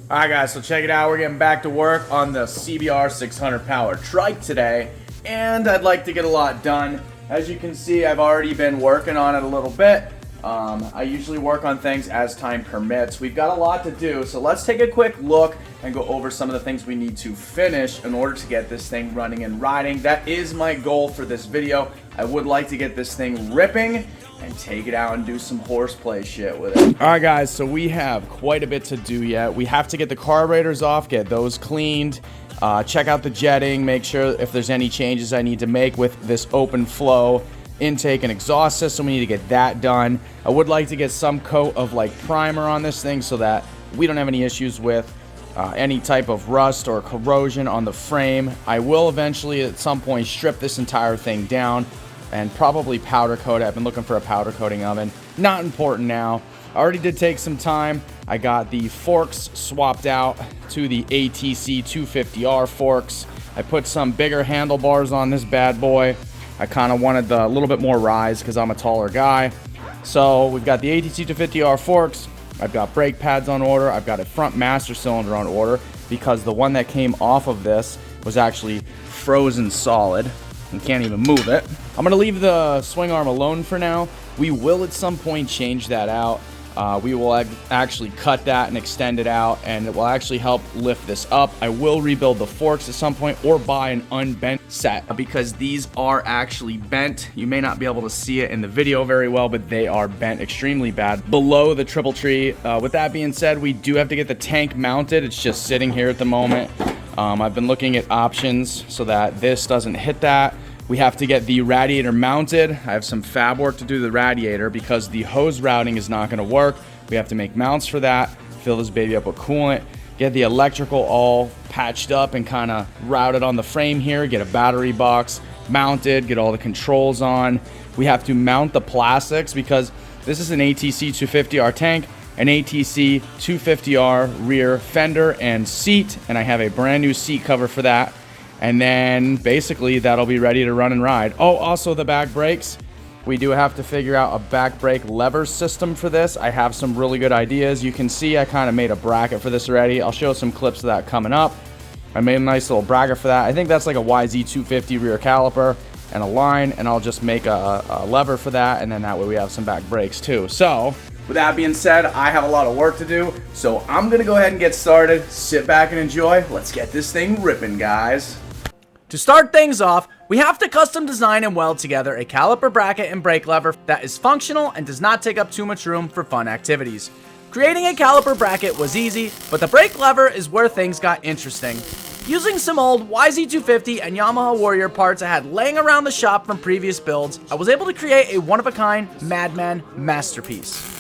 Alright guys, so check it out. We're getting back to work on the CBR 600 power trike today, and I'd like to get a lot done. As you can see, I've already been working on it a little bit. I usually work on things as time permits. We've got a lot to do, so let's take a quick look and go over some of the things we need to finish in order to get this thing running and riding. That is my goal for this video. I would like to get this thing ripping and take it out and do some horseplay shit with it. Alright guys, so we have quite a bit to do yet. We have to get the carburetors off, get those cleaned, check out the jetting, make sure if there's any changes I need to make with this open flow intake and exhaust system. We need to get that done. I would like to get some coat of like primer on this thing so that we don't have any issues with any type of rust or corrosion on the frame. I will eventually at some point strip this entire thing down and probably powder coat it. I've been looking for a powder coating oven. Not important now. I already did take some time. I got the forks swapped out to the ATC600r forks. I put some bigger handlebars on this bad boy. I kind of wanted a little bit more rise because I'm a taller guy. So we've got the ATC600r forks. I've got brake pads on order. I've got a front master cylinder on order because the one that came off of this was actually frozen solid and can't even move it. I'm going to leave the swing arm alone for now. We will at some point change that out. We will actually cut that and extend it out, and it will actually help lift this up. I will rebuild the forks at some point or buy an unbent set because these are actually bent. You may not be able to see it in the video very well, but they are bent extremely bad below the triple tree. With that being said, we do have to get the tank mounted. It's just sitting here at the moment. I've been looking at options so that this doesn't hit that. We have to get the radiator mounted. I have some fab work to do to the radiator because the hose routing is not going to work. We have to make mounts for that, fill this baby up with coolant, get the electrical all patched up and kind of routed on the frame here, get a battery box mounted, get all the controls on. We have to mount the plastics because this is an ATC600r tank, an ATC600r rear fender and seat, and I have a brand new seat cover for that. And then basically that'll be ready to run and ride. Oh, also the back brakes. We do have to figure out a back brake lever system for this. I have some really good ideas. You can see I kind of made a bracket for this already. I'll show some clips of that coming up. I made a nice little bracket for that. I think that's like a YZ250 rear caliper and a line, and I'll just make a lever for that, and then that way we have some back brakes too. So with that being said, I have a lot of work to do, so I'm gonna go ahead and get started. Sit back and enjoy. Let's get this thing ripping, guys. To start things off, we have to custom design and weld together a caliper bracket and brake lever that is functional and does not take up too much room for fun activities. Creating a caliper bracket was easy, but the brake lever is where things got interesting. Using some old YZ250 and Yamaha Warrior parts I had laying around the shop from previous builds, I was able to create a one-of-a-kind Madman masterpiece.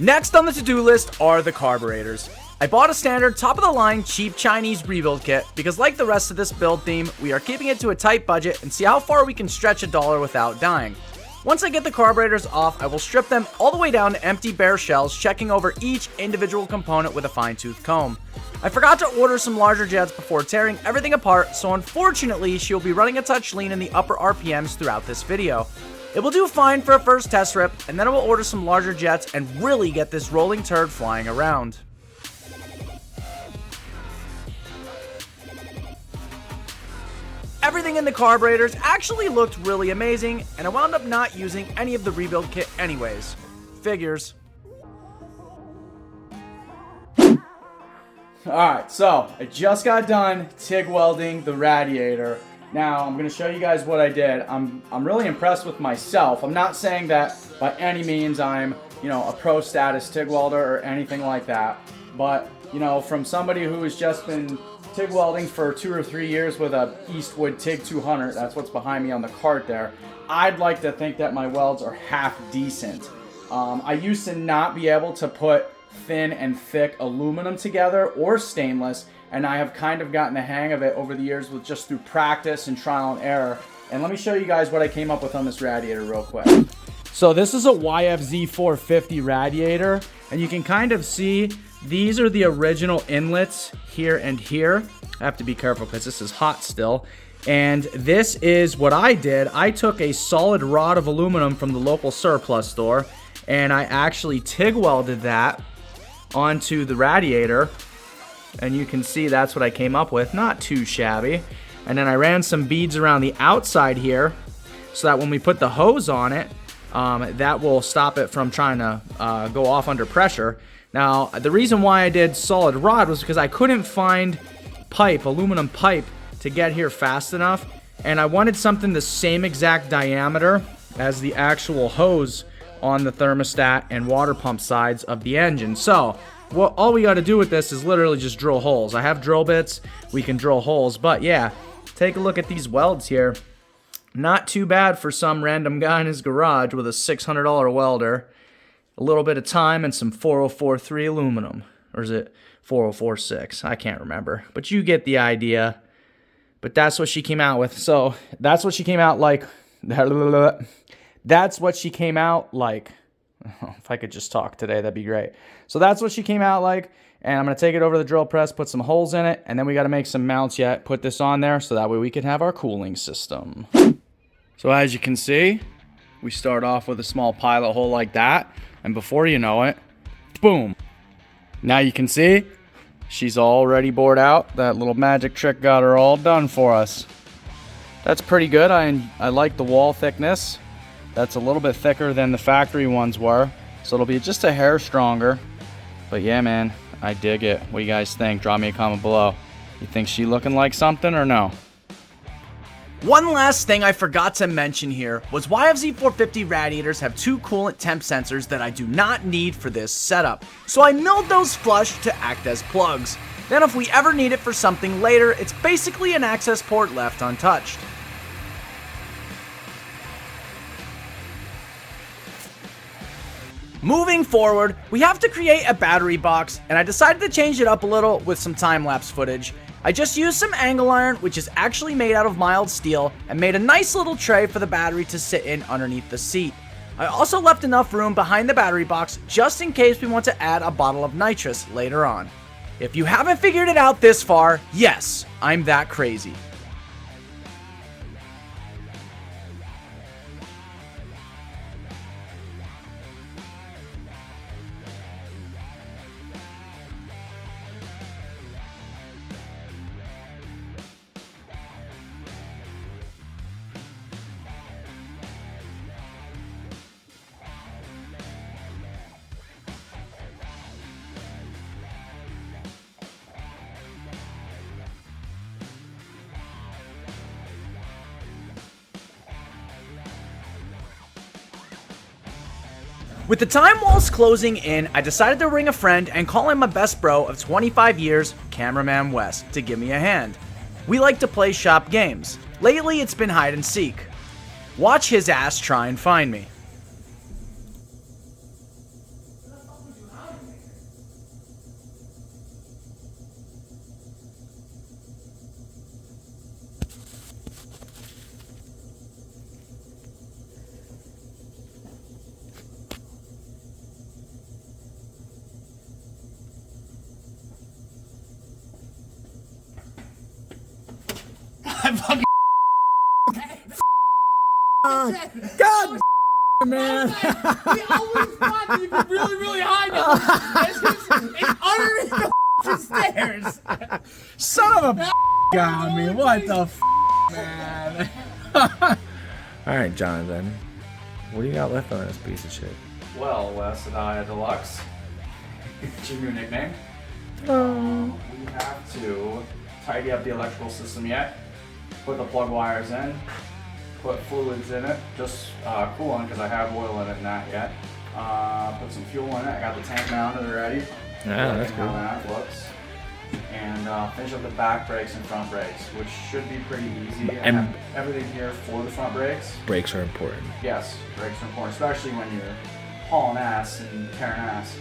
Next on the to-do list are the carburetors. I bought a standard top-of-the-line cheap Chinese rebuild kit because like the rest of this build theme, we are keeping it to a tight budget and see how far we can stretch $1 without dying. Once I get the carburetors off, I will strip them all the way down to empty bare shells, checking over each individual component with a fine-tooth comb. I forgot to order some larger jets before tearing everything apart, so unfortunately she will be running a touch lean in the upper RPMs throughout this video. It will do fine for a first test rip, and then I will order some larger jets and really get this rolling turd flying around. Everything in the carburetors actually looked really amazing, and I wound up not using any of the rebuild kit anyways. Figures. Alright, so I just got done TIG welding the radiator. Now, I'm going to show you guys what I did. I'm really impressed with myself. I'm not saying that by any means I'm, a pro status TIG welder or anything like that. But, from somebody who has just been TIG welding for 2 or 3 years with a Eastwood TIG 200, that's what's behind me on the cart there, I'd like to think that my welds are half decent. I used to not be able to put thin and thick aluminum together or stainless, and I have kind of gotten the hang of it over the years with just through practice and trial and error. And let me show you guys what I came up with on this radiator real quick. So this is a YFZ 450 radiator, and you can kind of see These are the original inlets here and here. I have to be careful because this is hot still. And this is what I did. I took a solid rod of aluminum from the local surplus store, and I actually TIG welded that onto the radiator. And you can see that's what I came up with. Not too shabby. And then I ran some beads around the outside here so that when we put the hose on it, that will stop it from trying to go off under pressure. Now, the reason why I did solid rod was because I couldn't find pipe, aluminum pipe, to get here fast enough, and I wanted something the same exact diameter as the actual hose on the thermostat and water pump sides of the engine. So all we got to do with this is literally just drill holes. I have drill bits, we can drill holes, but yeah, take a look at these welds here. Not too bad for some random guy in his garage with a $600 welder, a little bit of time, and some 4043 aluminum. Or is it 4046? I can't remember, but you get the idea. But that's what she came out with. So that's what she came out like. That's what she came out like. Oh, if I could just talk today, that'd be great. So that's what she came out like. And I'm going to take it over to the drill press, put some holes in it, and then we got to make some mounts yet. Put this on there so that way we can have our cooling system. So as you can see, we start off with a small pilot hole like that. And before you know it, boom. Now you can see she's already bored out. That little magic trick got her all done for us. That's pretty good. I like the wall thickness. That's a little bit thicker than the factory ones were. So it'll be just a hair stronger. But yeah, man, I dig it. What do you guys think? Drop me a comment below. You think she looking like something or no? One last thing I forgot to mention here was YFZ450 radiators have two coolant temp sensors that I do not need for this setup, so I milled those flush to act as plugs. Then if we ever need it for something later, it's basically an access port left untouched. Moving forward, we have to create a battery box, and I decided to change it up a little with some time-lapse footage. I just used some angle iron, which is actually made out of mild steel, and made a nice little tray for the battery to sit in underneath the seat. I also left enough room behind the battery box just in case we want to add a bottle of nitrous later on. If you haven't figured it out this far, yes, I'm that crazy. With the time walls closing in, I decided to ring a friend and call him my best bro of 25 years, Cameraman Wes, to give me a hand. We like to play shop games. Lately, it's been hide and seek. Watch his ass try and find me. God, man. The only spot that you can really hide is underneath the stairs. Son of a guy, I mean, what the man? Alright, Jonathan. What do you got left on this piece of shit? Well, Wes and I Deluxe. It's your new nickname. We have to tidy up the electrical system yet. Put the plug wires in. Put fluids in it, just coolant because I have oil in it, not yet. Put some fuel in it. I got the tank mounted already. Yeah, that's cool. How that looks. And finish up the back brakes and front brakes, which should be pretty easy. I have everything here for the front brakes. Brakes are important. Yes, brakes are important, especially when you're hauling ass and tearing ass.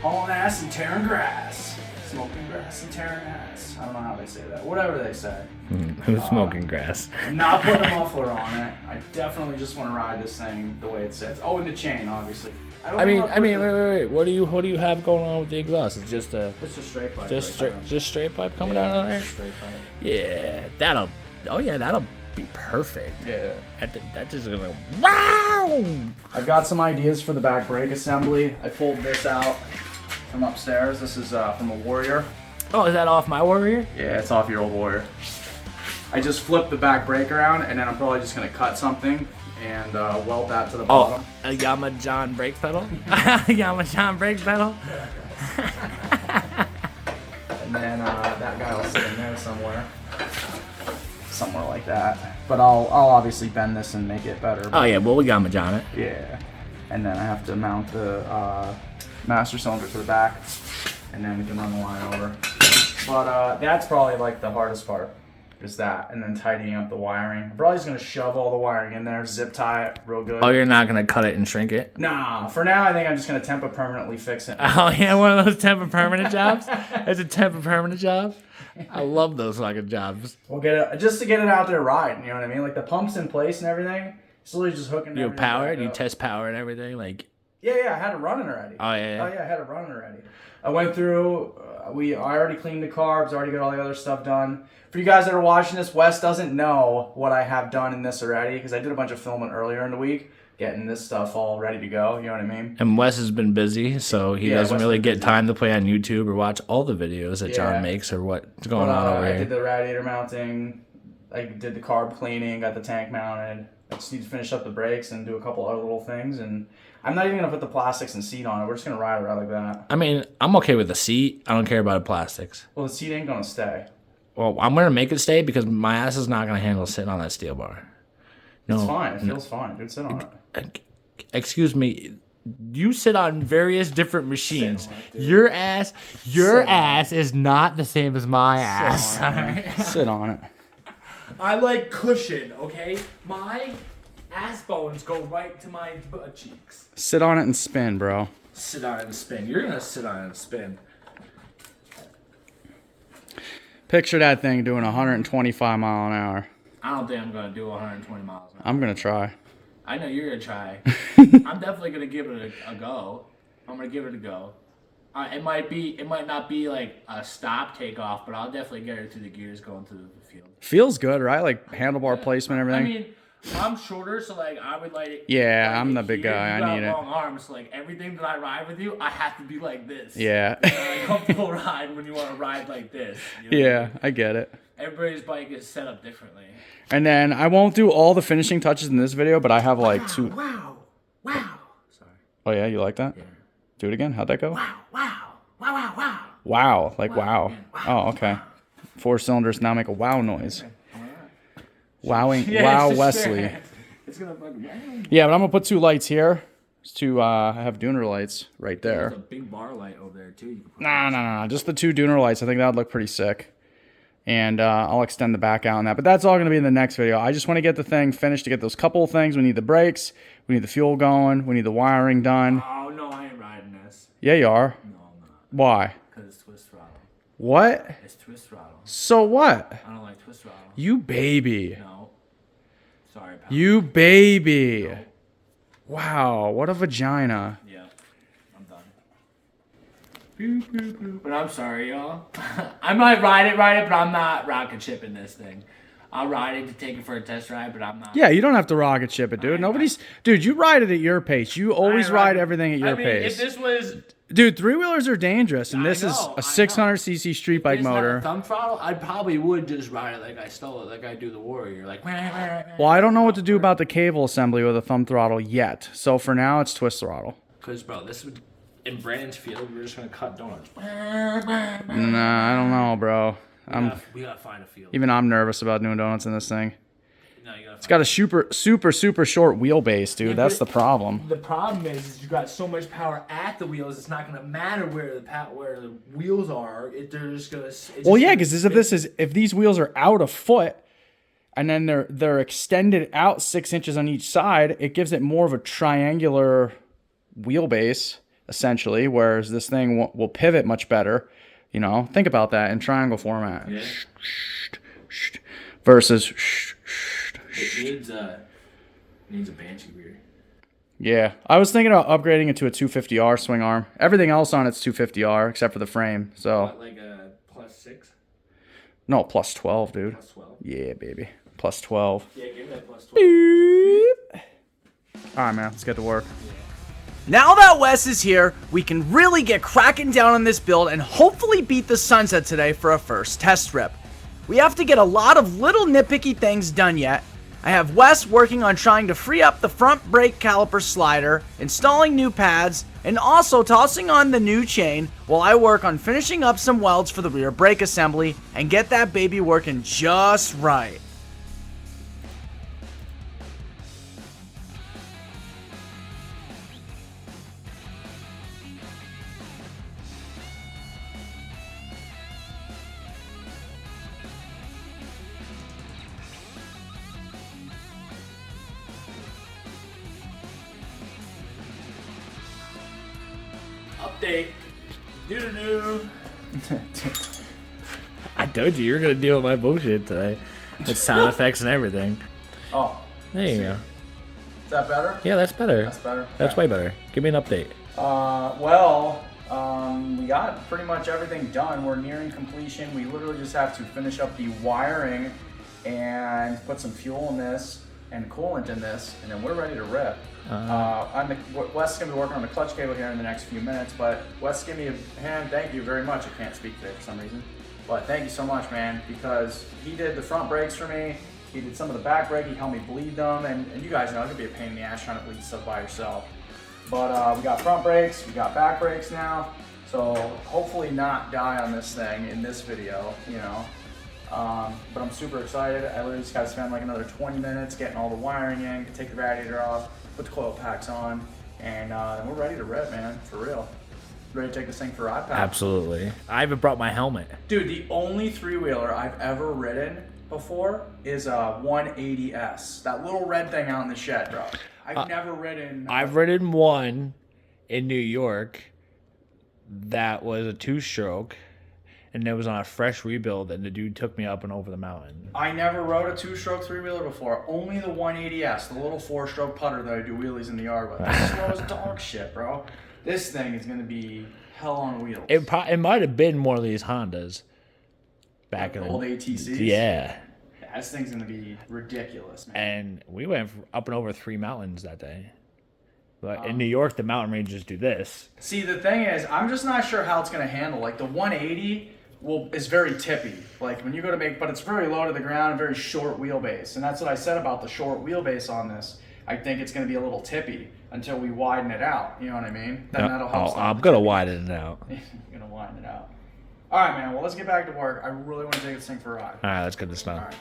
Hauling ass and tearing grass. Smoking grass and tearing ass. I don't know how they say that. Whatever they say. Who's smoking grass? I'm not putting a muffler on it. I definitely just want to ride this thing the way it sits. Oh, and the chain, obviously. I mean, wait. What do you have going on with the exhaust? It's just a It's just straight pipe. just straight pipe coming out of there. Straight pipe. Yeah, that'll be perfect. Yeah. That just gonna wow. I've got some ideas for the back brake assembly. I pulled this out from upstairs. This is from a Warrior. Oh, is that off my Warrior? Yeah, it's off your old Warrior. I just flipped the back brake around, and then I'm probably just gonna cut something and weld that to the bottom. A Yamaha brake pedal. Yamaha brake pedal. And then that guy will sit in there somewhere like that. But I'll obviously bend this and make it better. Oh yeah, well we got Yamaha it. Yeah. And then I have to mount the master cylinder to the back, and then we can run the line over. But that's probably like the hardest part, is that, and then tidying up the wiring. I'm probably just gonna shove all the wiring in there, zip tie it real good. Oh, you're not gonna cut it and shrink it? Nah, for now I think I'm just gonna temp permanently fix it. Oh yeah, one of those temp permanent jobs? It's a temp permanent job? I love those fucking jobs. We'll get it, just to get it out there riding, you know what I mean? Like the pump's in place and everything. Slowly just hooking You everything power? back You up. test power and everything? Like, Yeah, I had it running already. oh yeah. Oh yeah, I had it running already. I went through, I already cleaned the carbs, already got all the other stuff done. For you guys that are watching this, Wes doesn't know what I have done in this already, because I did a bunch of filming earlier in the week, getting this stuff all ready to go, you know what I mean? And Wes has been busy, so he doesn't Wes really been get busy. time to play on YouTube or watch all the videos that Yeah. John makes or what's going on over I here. did the radiator mounting, I did the carb cleaning, got the tank mounted. I just need to finish up the brakes and do a couple other little things, and I'm not even going to put the plastics and seat on it. We're just going to ride it out like that. I mean, I'm okay with the seat. I don't care about the plastics. Well, the seat ain't going to stay. Well, I'm going to make it stay because my ass is not going to handle sitting on that steel bar. No, It's fine. It feels fine. Dude, sit on it. Excuse me. You sit on various different machines. Sit on it, dude. Your ass is not the same as my ass. Sit on it. I like cushion, okay? My ass bones go right to my butt cheeks. Sit on it and spin, bro. Sit on it and spin. You're gonna sit on it and spin. Picture that thing doing 125 mile an hour. I don't think I'm gonna do 120 miles an hour. I'm gonna try. I know you're gonna try. I'm definitely gonna give it a go. I'm gonna give it a go. It might not be like a stop takeoff, but I'll definitely get it through the gears going through the field. Feels good, right? Like handlebar placement, everything. I mean, I'm shorter, so like I would like. Yeah, like I'm the it big here, guy. you I got need it. long arms, so like everything that I ride with you, I have to be like this. Yeah. A comfortable ride when you want to ride like this. You know? Yeah, I get it. Everybody's bike is set up differently. And then I won't do all the finishing touches in this video, but I have like two. Wow. Sorry. Oh yeah, you like that? Yeah. Do it again. How'd that go? Wow. Wow, like wow. Oh, okay. 4 cylinders now make a wow noise. Wowing, wow, Wesley. It's gonna fucking. Yeah, but I'm gonna put 2 lights here. I have Dooner lights right there. There's a big bar light over there too. You can put Nah. Just the 2 Dooner lights. I think that would look pretty sick. And I'll extend the back out on that. But that's all going to be in the next video. I just want to get the thing finished to get those couple of things. We need the brakes. We need the fuel going. We need the wiring done. Oh no, I ain't riding this. Yeah, you are. No, I'm not. Why? Because it's twist throttle. What? It's twist throttle. So what? I don't like twist throttle. You baby. No. Sorry, pal. You baby. Wow, what a vagina. Yeah, I'm done. But I'm sorry, y'all. I might ride it, but I'm not rocket shipping this thing. I'll ride it to take it for a test ride, but I'm not. Yeah, you don't have to rocket ship it, dude. Dude, you ride it at your pace. You always ride everything at your pace. If this was, Dude, 3-wheelers are dangerous, and this is know, a 600cc street bike it's not a motor. thumb throttle, I probably would just ride it like I stole it, like I do the Warrior. Like, Well, I don't know what to do about the cable assembly with a thumb throttle yet. So for now, it's twist throttle. because bro, this would in Brandon's field, we're just gonna cut donuts. Nah, I don't know, bro. We gotta find a field. Even I'm nervous about doing donuts in this thing. No, you gotta It's got a super short wheelbase, dude. Yeah, That's but the problem. The problem is you got so much power at the wheels. It's not gonna matter where the wheels are. They're just gonna. Well, yeah, because if these wheels are out a foot, and then they're extended out 6 inches on each side, it gives it more of a triangular wheelbase essentially. Whereas this thing will pivot much better. You know, think about that in triangle format. Yeah. Versus. It needs a Banshee rear. Yeah, I was thinking about upgrading it to a 250R swing arm. Everything else on it's 250R except for the frame. So What, like a +6? no, plus 12, dude. +12? Yeah, baby. Plus 12. Yeah, give me that +12. All right, man. Let's get to work. Now that Wes is here, we can really get cracking down on this build and hopefully beat the sunset today for a first test rip. We have to get a lot of little nitpicky things done yet. I have Wes working on trying to free up the front brake caliper slider, installing new pads, and also tossing on the new chain while I work on finishing up some welds for the rear brake assembly and get that baby working just right. Update. Doo-doo-doo. I told you were gonna deal with my bullshit today. With sound effects and everything. Oh, There you go. is that better? Yeah, that's better. That's better. That's Okay. way better. Give me an update. We got pretty much everything done. We're nearing completion. We literally just have to finish up the wiring and put some fuel in this and coolant in this, and then we're ready to rip. Wes is going to be working on the clutch cable here in the next few minutes, but Wes, give me a hand. Thank you very much. I can't speak today for some reason, but thank you so much, man, because he did the front brakes for me. He did some of the back brake. He helped me bleed them, and you guys know it can be a pain in the ass trying to bleed stuff by yourself. But we got front brakes, we got back brakes now, so hopefully not die on this thing in this video, you know. But I'm super excited. I literally just got to spend like another 20 minutes getting all the wiring in, take the radiator off, put the coil packs on, and then we're ready to rip, man, for real. Ready to take this thing for a ride, pal? Absolutely. I even brought my helmet. Dude, the only three-wheeler I've ever ridden before is a 180S. That little red thing out in the shed, bro. I've never ridden. I've ridden one in New York that was a 2-stroke, and it was on a fresh rebuild, and the dude took me up and over the mountain. I never rode a 2-stroke three-wheeler before. Only the 180S, the little 4-stroke putter that I do wheelies in the yard with. It's slow as dog shit, bro. This thing is gonna be hell on wheels. It might have been one of these Hondas back in Old ATCs. Yeah. This thing's gonna be ridiculous, man. And we went up and over 3 mountains that day. But in New York, the mountain ranges do this. See, the thing is, I'm just not sure how it's gonna handle. Like the 180 is very tippy. Like when you go to make, but it's very low to the ground and very short wheelbase. And that's what I said about the short wheelbase on this. I think it's gonna be a little tippy until we widen it out. You know what I mean? Then that'll help. I'm going to widen it out. I'm gonna widen it out. All right, man. Well, let's get back to work. I really want to take this thing for a ride. All right, let's get this done. All right.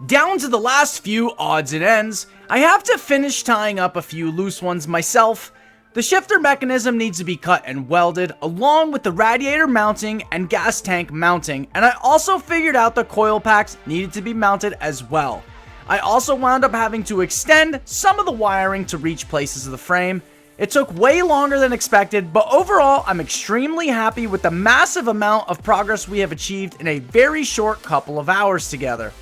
Down to the last few odds and ends, I have to finish tying up a few loose ones myself. The shifter mechanism needs to be cut and welded, along with the radiator mounting and gas tank mounting, and I also figured out the coil packs needed to be mounted as well. I also wound up having to extend some of the wiring to reach places of the frame. It took way longer than expected, but overall I'm extremely happy with the massive amount of progress we have achieved in a very short couple of hours together.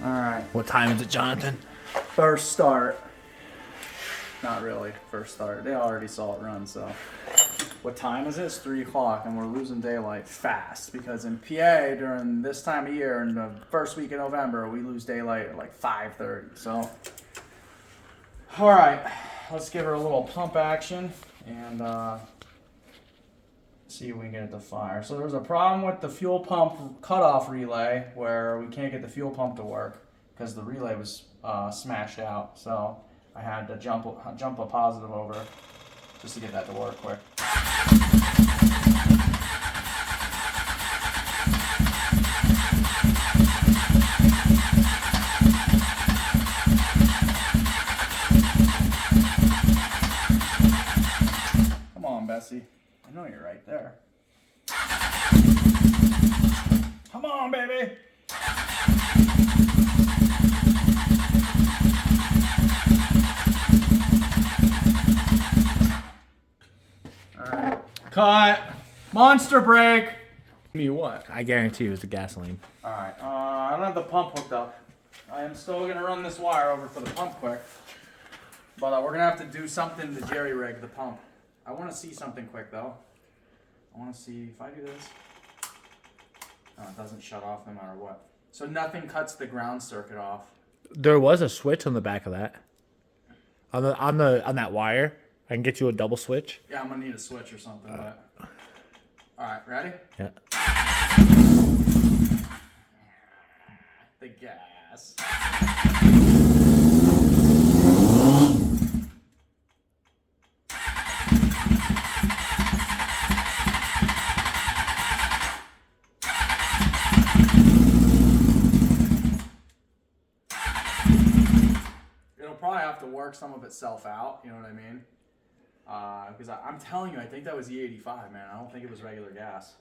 All right. What time is it, Jonathan? First start. Not really. First start. They already saw it run, so. What time is it? It's 3 o'clock, and we're losing daylight fast because in PA during this time of year, in the first week of November, we lose daylight at like 5:30. So, all right, let's give her a little pump action and see if we can get it to fire. So there was a problem with the fuel pump cutoff relay where we can't get the fuel pump to work because the relay was smashed out. So I had to jump a positive over. just to get that to work quick. Come on, Bessie. I know you're right there. Come on, baby. Alright. Cut. Monster break. Me what? I guarantee it was the gasoline. Alright. I don't have the pump hooked up. I am still going to run this wire over for the pump quick. But we're going to have to do something to jerry-rig the pump. I want to see something quick, though. I want to see if I do this. Oh, it doesn't shut off no matter what. So nothing cuts the ground circuit off. There was a switch on the back of that. On that wire. I can get you a double switch. Yeah, I'm gonna need a switch or something. But all right, ready? Yeah. The gas. It'll probably have to work some of itself out, you know what I mean? Because I'm telling you, I think that was E85, man. I don't think it was regular gas.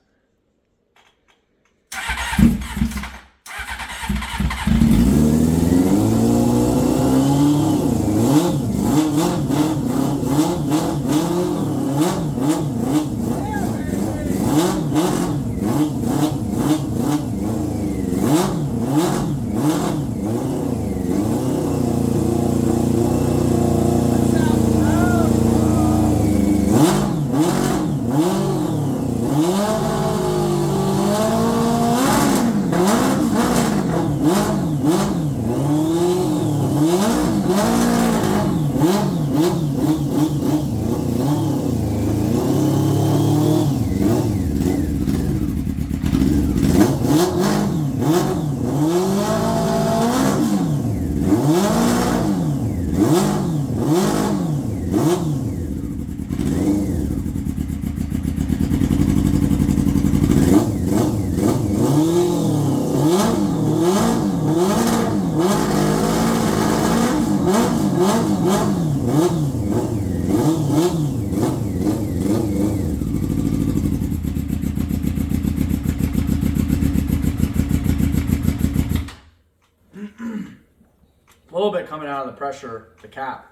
A little bit coming out of the pressure, the cap.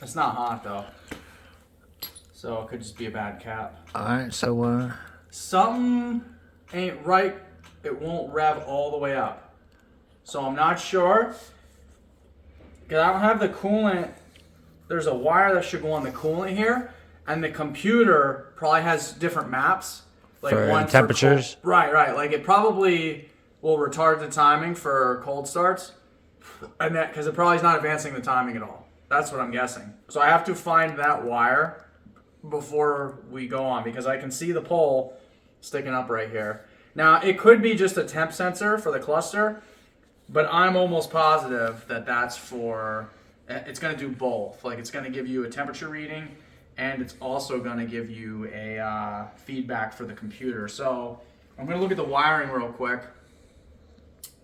It's not hot though, so it could just be a bad cap. Alright, so Something ain't right. It won't rev all the way up. So I'm not sure, because I don't have the coolant. There's a wire that should go on the coolant here, and the computer probably has different maps. Like for one temperatures? Right. Like it probably will retard the timing for cold starts, and that because it probably is not advancing the timing at all. That's what I'm guessing. So I have to find that wire before we go on, because I can see the pole sticking up right here. Now it could be just a temp sensor for the cluster, but I'm almost positive that that's for. It's going to do both. Like it's going to give you a temperature reading, and it's also going to give you a feedback for the computer. So I'm going to look at the wiring real quick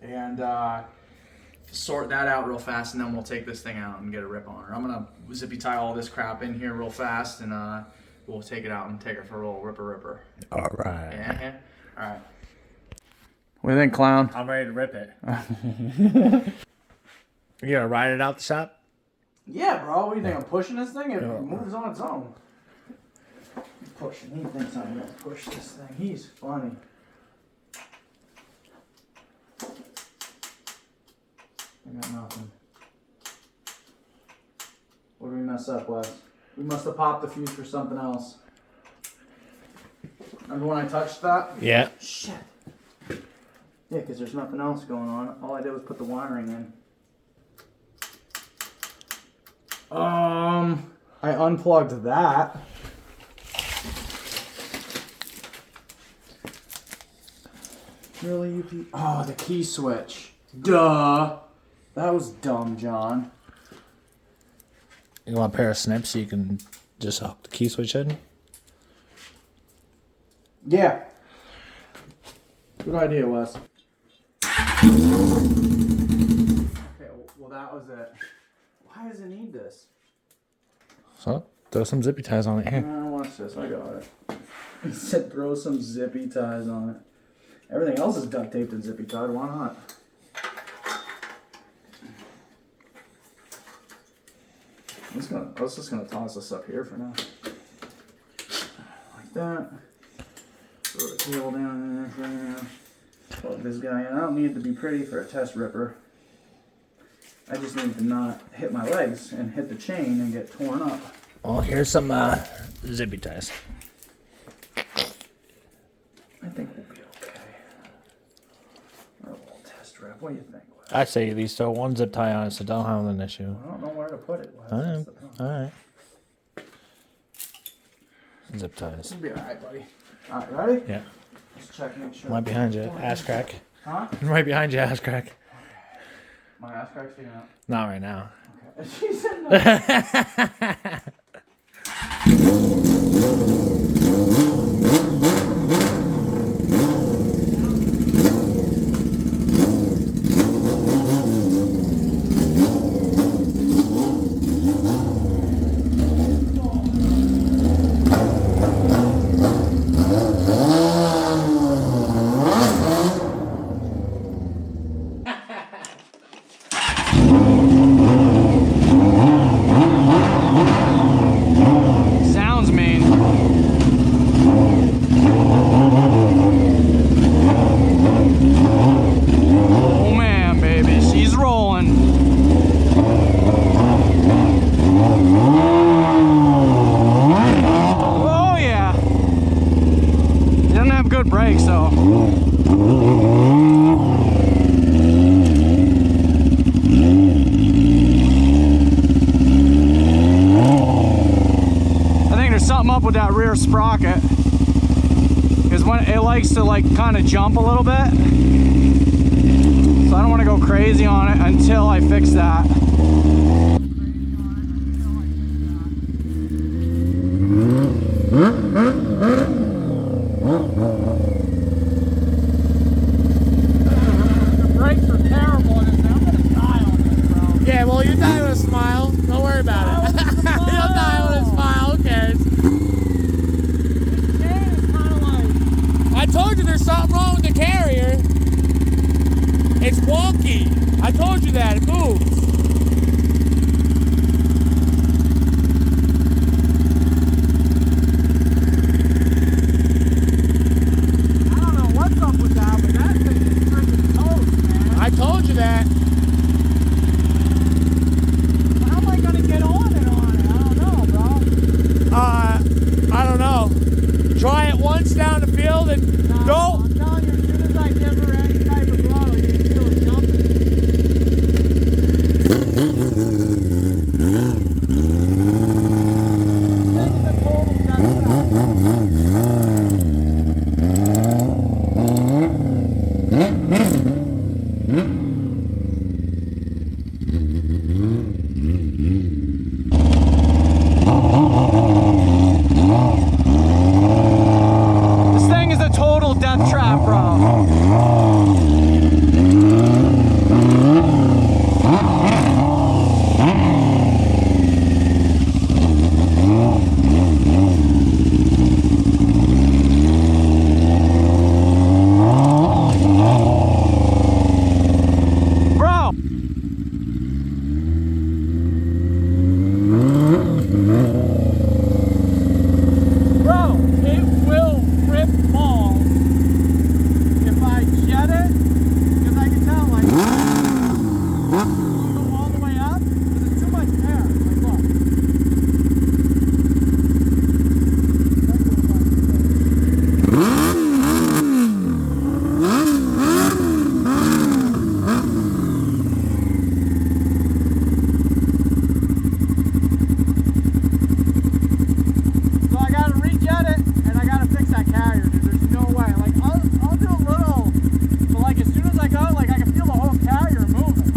and sort that out real fast, and then we'll take this thing out and get a rip on her. I'm going to zippy tie all this crap in here real fast, and we'll take it out and take her for a little ripper. alright. Yeah. All right. What do you think, clown? I'm ready to rip it. You gonna ride it out the shop? Yeah, bro. What do you think? I'm pushing this thing? It moves on its own. He's pushing. He thinks I'm going to push this thing. He's funny. I got nothing. What did we mess up, Wes? We must have popped the fuse for something else. Remember when I touched that? Yeah. Shit. Yeah, because there's nothing else going on. All I did was put the wiring in. I unplugged that. Really, UP? Oh, the key switch. Duh. That was dumb, John. You want a pair of snips so you can just hook the key switch in? Yeah. Good idea, Wes. Okay, well that was it. Why does it need this? So, throw some zippy ties on it here. Watch this, I got it. He said throw some zippy ties on it. Everything else is duct taped and zippy tied, why not? I was just gonna toss this up here for now. Like that. Throw the cable down in there for now. Plug this guy in. I don't need it to be pretty for a test ripper. I just need to not hit my legs and hit the chain and get torn up. Well, here's some zippy ties. I think we'll be okay. A little test rip. What do you think, Wes? I say at least throw one zip tie on it so don't have an issue. I don't know where to put it, Wes. Alright. Alright. Zip ties. It'll be alright, buddy. Alright, ready? Yeah. Let's check, make sure. Right behind you, ass crack. Huh? Right behind you, ass crack. My ass crack's sticking out. Not right now. Okay. She said no. Sounds mean. Oh man, baby, she's rolling. Oh yeah. He doesn't have good brakes though. Something up with that rear sprocket, because when it likes to like kind of jump a little bit, so I don't want to go crazy on it until I fix that. The brakes are terrible in this. I'm gonna die on this, bro. Yeah, well, you die with a smile. Don't worry about it. You'll die with a smile. Who cares? I told you there's something wrong with the carrier. It's wonky. I told you that. It moves. I don't know what's up with that, but that thing is freaking toast, man. I told you that. How am I gonna get on it? I don't know, bro. I don't know. Try it once down the field and go. I'm telling you, as soon as I give her any type of throttle, you can feel it jumping. This is a total death This thing is a total death trap, bro.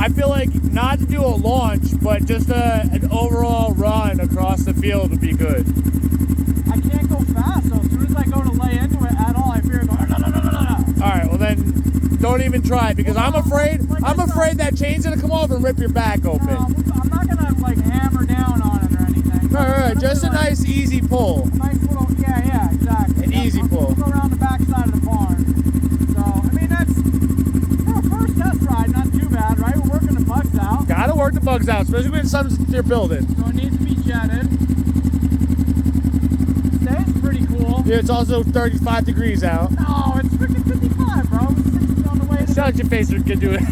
I feel like not to do a launch, but just an overall run across the field would be good. I can't go fast, so as soon as I go to lay into it at all, I fear it going, no. All right, well then, don't even try it, because I'm afraid that chain's gonna come off and rip your back open. I'm not gonna like hammer down on it or anything. Right, just a nice easy pull. Nice little, yeah, exactly. An easy pull. We'll go around the back side of the barn. So, I mean, that's, for a first test ride, not too bad, right? We're working the bugs out. Gotta work the bugs out, especially when something you're building. So it needs to be jetted. Stays pretty cool. Yeah, it's also 35 degrees out. No, it's freaking 55, bro. It's 60 on the way to Shut your face, we can do it.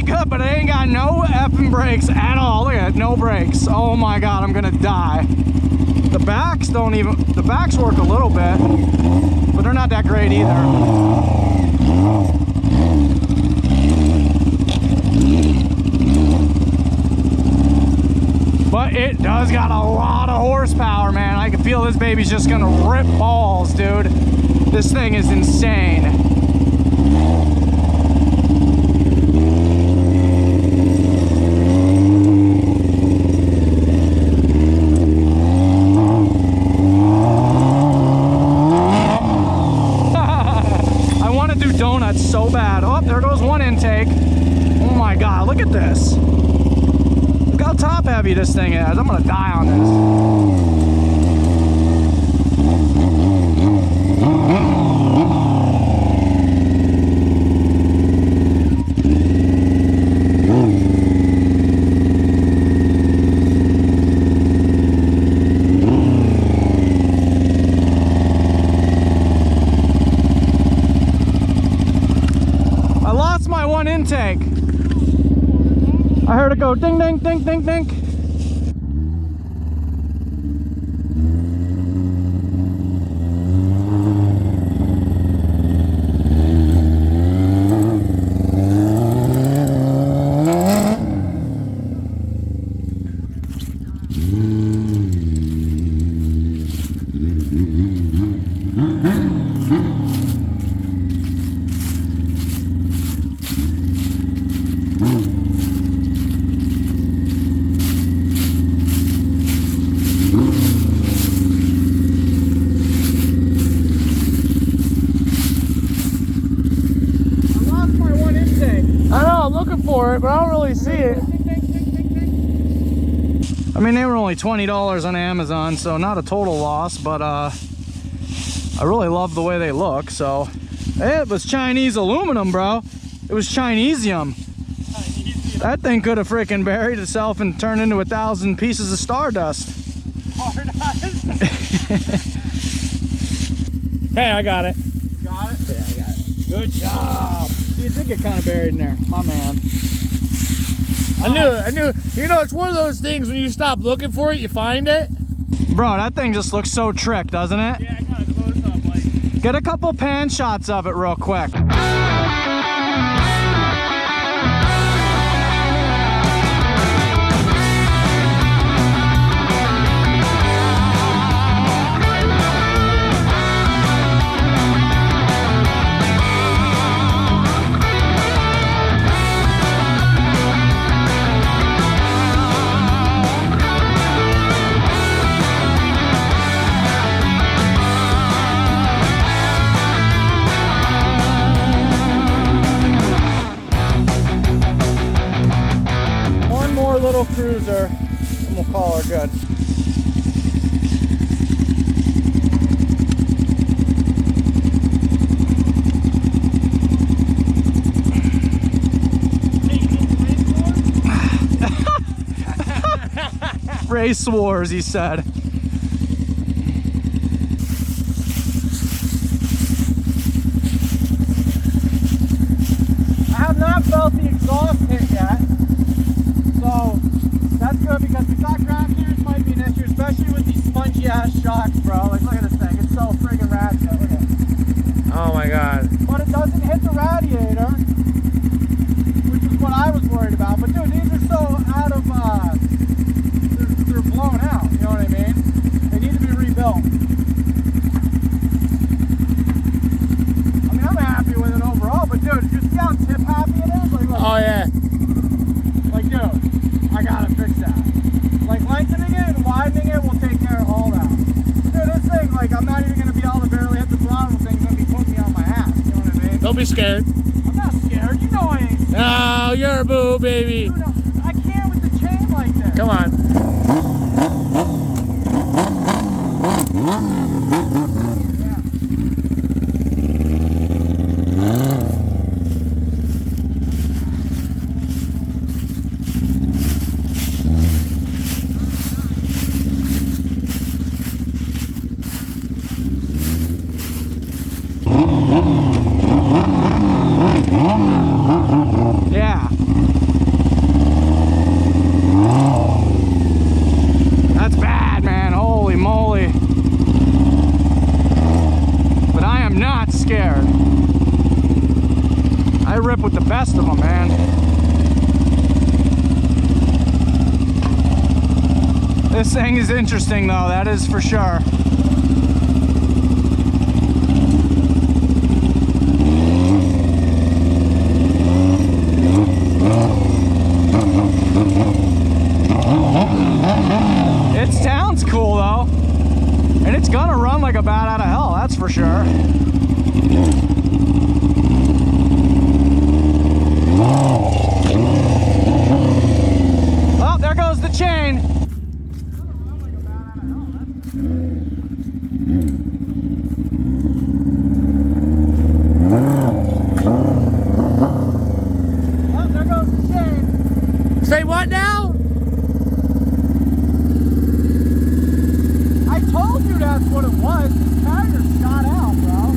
good, but it ain't got no effing brakes at all. Look at it, no brakes. Oh my God, I'm gonna die. The backs don't even, the backs work a little bit, but they're not that great either. But it does got a lot of horsepower, man. I can feel this baby's just gonna rip balls, dude. This thing is insane. I want to do donuts so bad. Oh, there goes one intake. Oh my God, look at this. Look how top heavy this thing is. I'm gonna die on this. I lost my one intake. I heard it go ding, ding, ding, ding, ding. I know, I'm looking for it, but I don't really see it. I mean, they were only $20 on Amazon, so not a total loss, but I really love the way they look. So it was Chinese aluminum, bro. It was Chinesium. That thing could have freaking buried itself and turned into 1,000 pieces of stardust. Hey, I got it. Got it? Yeah, I got it. Good job. You did get kind of buried in there, my man. I knew. You know, it's one of those things when you stop looking for it, you find it. Bro, that thing just looks so trick, doesn't it? Yeah, I got a close up, like. Get a couple pan shots of it real quick. Little cruiser, and we'll call her good. Race wars, he said. I have not felt the exhaust hit yet. So that's good because we thought ground clearance might be an issue, especially with these spongy ass shocks, bro. Like, look at this thing, it's so freaking scared. I'm not scared. You know I ain't. No, you're a boo, baby. Dude, I can't with the chain like this. Come on. Yeah. That's bad, man. Holy moly. But I am not scared. I rip with the best of them, man. This thing is interesting, though. That is for sure. It sounds cool though, and it's gonna run like a bat out of hell, that's for sure. Oh, there goes the chain. Oh, there goes the chain. Say what now? I told you that's what it was. This tire shot out, bro.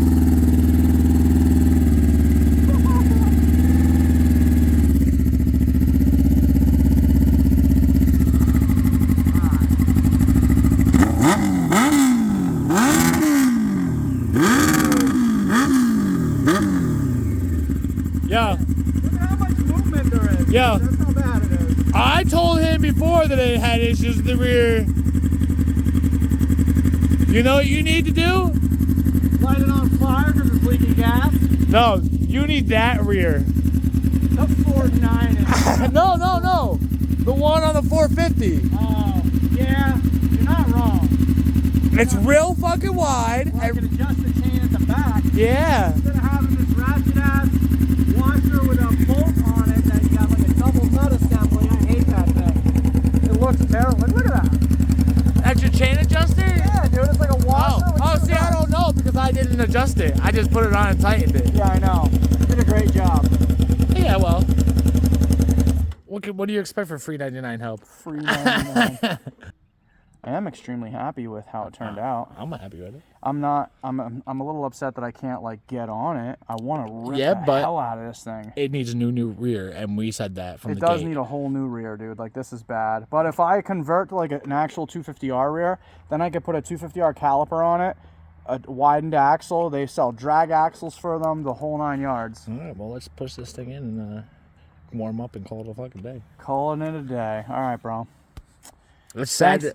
Yeah. Look at how much movement there is. Yeah. That's how bad it is. I told him before that it had issues with the rear. You know what you need to do? Light it on fire because it's leaking gas. No, you need that rear. The 49 is. No. The one on the 450. Oh, yeah. You're not wrong. It's real fucking wide. I can adjust the chain at the back. Yeah. Instead of having this ratchet ass washer with a bolt on it that you got like a double nut assembly, I hate that thing. It looks terrible. Look at that. That's your chain adjuster? Yeah, dude, it's like a washer. with Oh, two see, I nuts. don't know because I didn't adjust it. I just put it on and tightened it. Yeah, I know. You did a great job. Yeah, well. What do you expect for free 99 help? Free 99. I am extremely happy with how it turned out. I'm happy with it. I'm a little upset that I can't like get on it. I want to rip the but hell out of this thing. it needs a new rear, and we said that from It the does gate. need a whole new rear, dude. Like, this is bad. But if I convert to like an actual 250R rear, then I could put a 250R caliper on it, a widened axle. They sell drag axles for them, the whole 9 yards. All right, well, let's push this thing in and warm up and call it a fucking day. Calling it a day. All right, bro. It's Thanks.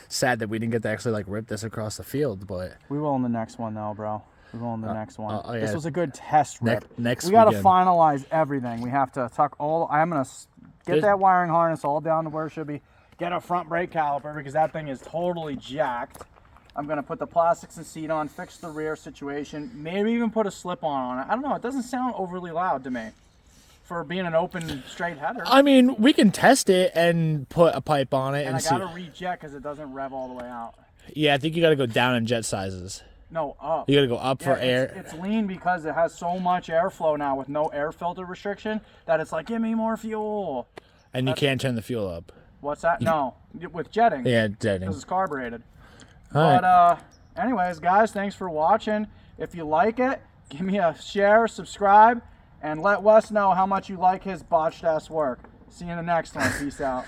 sad that we didn't get to actually like rip this across the field, but We will in the next one, though, bro. We will in the next one. yeah. This was a good test rip. next we got to weekend. finalize everything. We have to tuck all. I'm gonna get There's- that wiring harness all down to where it should be. Get a front brake caliper because that thing is totally jacked. I'm gonna put the plastics and seat on, fix the rear situation, maybe even put a slip-on it. I don't know. It doesn't sound overly loud to me for being an open straight header. I mean, we can test it and put a pipe on it and and I see. gotta rejet because it doesn't rev all the way out. Yeah, I think you got to go down in jet sizes. No, up. You got to go up for Yeah, air. It's lean because it has so much airflow now with no air filter restriction that it's like, give me more fuel. And you can't turn the fuel up. What's that? No, with jetting. Yeah, jetting. Because it's carbureted. All But right. anyways, guys, thanks for watching. If you like it, give me a share, subscribe, and let Wes know how much you like his botched ass work. See you in the next one. Peace out.